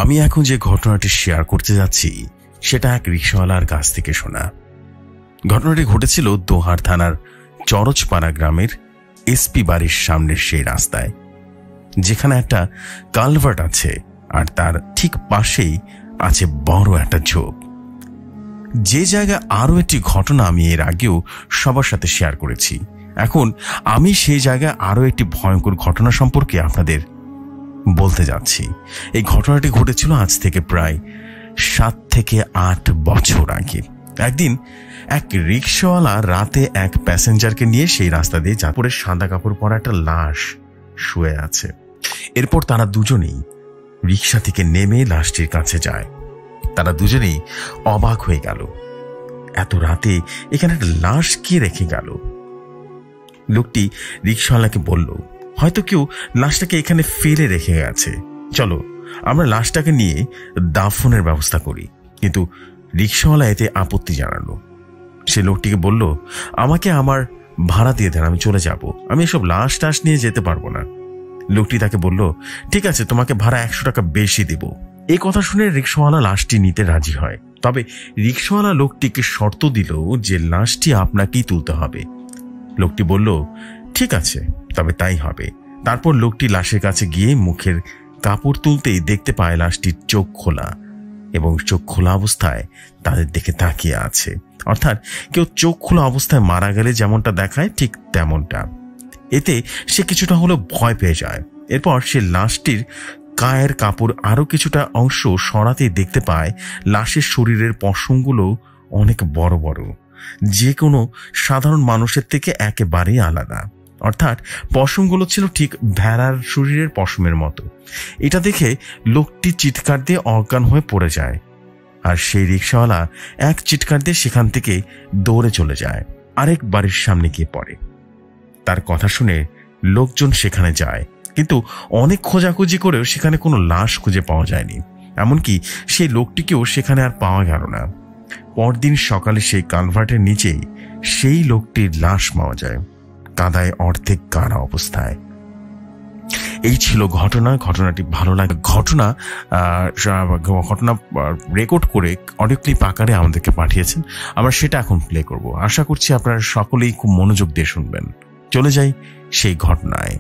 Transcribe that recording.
আমি এখন যে ঘটনাটি শেয়ার করতে যাচ্ছি সেটা এক রিকশাওয়ালার কাছ থেকে শোনা। ঘটনাটি ঘটেছিল দোহার থানার চরচপাড়া গ্রামের এসপি বাড়ির সামনের সেই রাস্তায়, যেখানে একটা কালভার্ট আছে আর তার ঠিক পাশেই আছে বড় একটা ঝোপ। যে জায়গায় আরো একটি ঘটনা আমি এর আগেও সবার সাথে শেয়ার করেছি, এখন আমি সেই জায়গায় আরো একটি ভয়ঙ্কর ঘটনা সম্পর্কে আপনাদের বলতে যাচ্ছি। এই ঘটনাটি ঘটেছিল আজ থেকে প্রায় 7 থেকে 8 বছর আগে। একদিন এক রিকশাওয়ালা রাতে এক প্যাসেঞ্জারকে নিয়ে সেই রাস্তা দিয়ে পরে সাদা কাপড় পরা একটা লাশ শুয়ে আছে। এরপর তারা দুজনেই রিকশা থেকে নেমে লাশটির কাছে যায়। তারা দুজনেই অবাক হয়ে গেল, এত রাতে এখানে একটা লাশ কে রেখে গেল। লোকটি রিকশাওয়ালাকে বলল, হয়তো কেউ লাশটাকে এখানে ফেলে রেখে গেছে, চলো আমরা লাশটাকে নিয়ে দাফনের ব্যবস্থা করি। কিন্তু রিকশাওয়ালা এতে আপত্তি জানালো। সে লোকটিকে বলল, আমাকে আমার ভাড়া দিয়ে দেন, আমি চলে যাব, আমি এসব লাশ টাশ নিয়ে যেতে পারবো না। লোকটি তাকে বলল, ঠিক আছে, তোমাকে ভাড়া 100 টাকা বেশি দেব। এই কথা শুনে রিকশাওয়ালা লাশটি নিতে রাজি হয়। তবে রিকশাওয়ালা লোকটিকে শর্ত দিল যে লাশটি আপনাকেই তুলতে হবে। লোকটি বলল, ঠিক আছে, তবে তাই হবে। তারপর লোকটি লাশের কাছে গিয়ে মুখের কাপড় তুলতেই দেখতে পায় লাশটির চোখ খোলা, এবং চোখ খোলা অবস্থায় তাদের দিকে তাকিয়ে আছে। অর্থাৎ কেউ চোখ খোলা অবস্থায় মারা গেলে যেমনটা দেখায় ঠিক তেমনটা। এতে সে কিছুটা হলেও ভয় পেয়ে যায়। এরপর সে লাশটির গায়ের কাপড় আরো কিছুটা অংশ সরাতেই দেখতে পায় লাশের শরীরের পশমগুলো অনেক বড় বড়, যে কোনো সাধারণ মানুষের থেকে একেবারেই আলাদা। অর্থাৎ পশমগুলো ছিল ঠিক ভেড়ার শরীরের পশমের মতো। এটা দেখে লোকটি চিৎকার দিয়ে অজ্ঞান হয়ে পড়ে যায়, আর সেই রিকশাওয়ালা এক চিৎকার দিয়ে সেখান থেকে দৌড়ে চলে যায়, আরেক বাড়ির সামনে গিয়ে পড়ে। তার কথা শুনে লোকজন সেখানে যায়, কিন্তু অনেক খোঁজাখুঁজি করেও সেখানে কোনো লাশ খুঁজে পাওয়া যায়নি। এমনকি সেই লোকটিকেও সেখানে আর পাওয়া গেল না। পরদিন সকালে সেই কালভার্টের নিচেই সেই লোকটির লাশ পাওয়া যায়, কাদায় অর্ধেক গাড়া অবস্থায়। এই ছিল ঘটনা। ঘটনাটি ভালো লাগে। ঘটনা রেকর্ড করে অডিও ক্লিপ আকারে আমাদেরকে পাঠিয়েছেন, আমরা সেটা এখন প্লে করব। আশা করছি আপনারা সকলেই খুব মনোযোগ দিয়ে শুনবেন। চলে যাই সেই ঘটনায়।